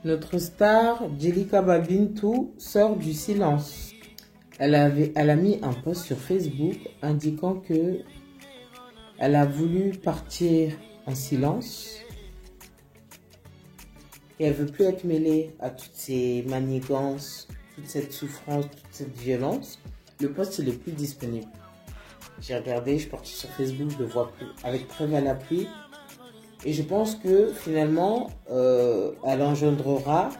Notre star, Djelika Babintou, sort du silence. Elle a mis un post sur Facebook indiquant que elle a voulu partir en silence et elle veut plus être mêlée à toutes ces manigances, toute cette souffrance, toute cette violence. Le post, il est plus disponible. J'ai regardé, je suis partie sur Facebook, je le vois plus, avec preuve à l'appui. Et je pense que finalement, elle engendrera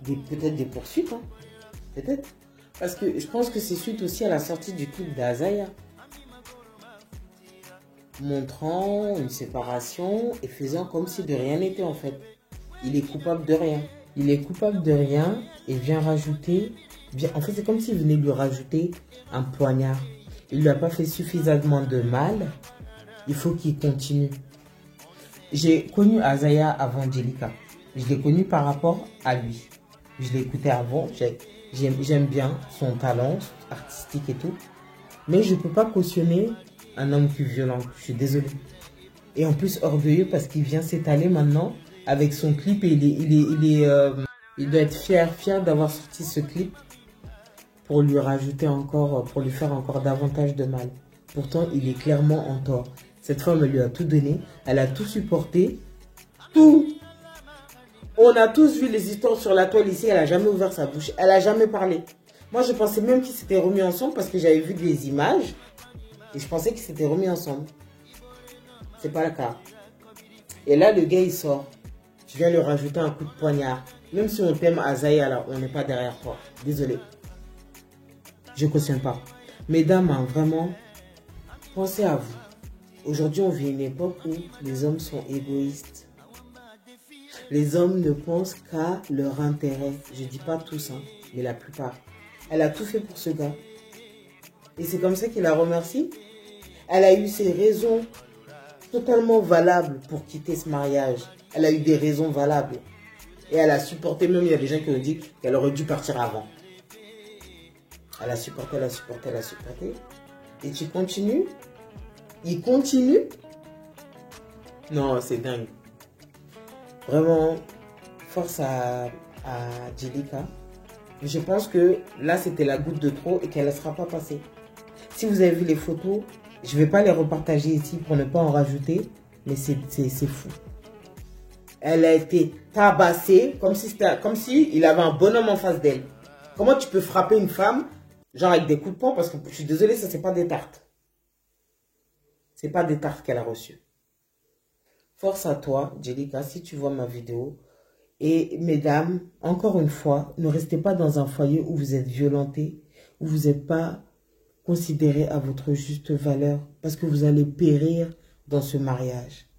peut-être des poursuites, hein. Peut-être. Parce que je pense que c'est suite aussi à la sortie du clip d'Azaya, montrant une séparation et faisant comme si de rien n'était en fait. Il est coupable de rien. Il est coupable de rien et vient rajouter... En fait, c'est comme s'il venait lui rajouter un poignard. Il lui a pas fait suffisamment de mal. Il faut qu'il continue. J'ai connu Azaya avant Djelika. Je l'ai connu par rapport à lui. Je l'ai écouté avant. J'aime bien son talent artistique et tout. Mais je ne peux pas cautionner un homme plus violent. Je suis désolé. Et en plus orgueilleux parce qu'il vient s'étaler maintenant avec son clip. Et il doit être fier d'avoir sorti ce clip pour lui rajouter encore, pour lui faire encore davantage de mal. Pourtant, il est clairement en tort. Cette femme, elle lui a tout donné. Elle a tout supporté. Tout. On a tous vu les histoires sur la toile ici. Elle n'a jamais ouvert sa bouche. Elle n'a jamais parlé. Moi, je pensais même qu'ils s'étaient remis ensemble parce que j'avais vu des images. Et je pensais qu'ils s'étaient remis ensemble. C'est pas le cas. Et là, le gars, il sort. Tu viens lui rajouter un coup de poignard. Même si on t'aime Azaya, là, on n'est pas derrière toi. Désolé. Je ne cautionne pas. Mesdames, hein, vraiment, pensez à vous. Aujourd'hui, on vit une époque où les hommes sont égoïstes. Les hommes ne pensent qu'à leur intérêt. Je ne dis pas tous, hein, mais la plupart. Elle a tout fait pour ce gars. Et c'est comme ça qu'il la remercie. Elle a eu ses raisons totalement valables pour quitter ce mariage. Elle a eu des raisons valables. Et elle a supporté, même il y a des gens qui ont dit qu'elle aurait dû partir avant. Elle a supporté, elle a supporté, elle a supporté. Et tu continues? Il continue? Non, c'est dingue. Vraiment, force à Djelika. Je pense que là, c'était la goutte de trop et qu'elle ne sera pas passée. Si vous avez vu les photos, je ne vais pas les repartager ici pour ne pas en rajouter, mais c'est fou. Elle a été tabassée comme si il avait un bonhomme en face d'elle. Comment tu peux frapper une femme, genre avec des coups de poing, parce que je suis désolée, ça c'est pas des tartes. C'est pas des tartes qu'elle a reçues. Force à toi, Djelika, si tu vois ma vidéo. Et mesdames, encore une fois, ne restez pas dans un foyer où vous êtes violentés, où vous n'êtes pas considérés à votre juste valeur, parce que vous allez périr dans ce mariage.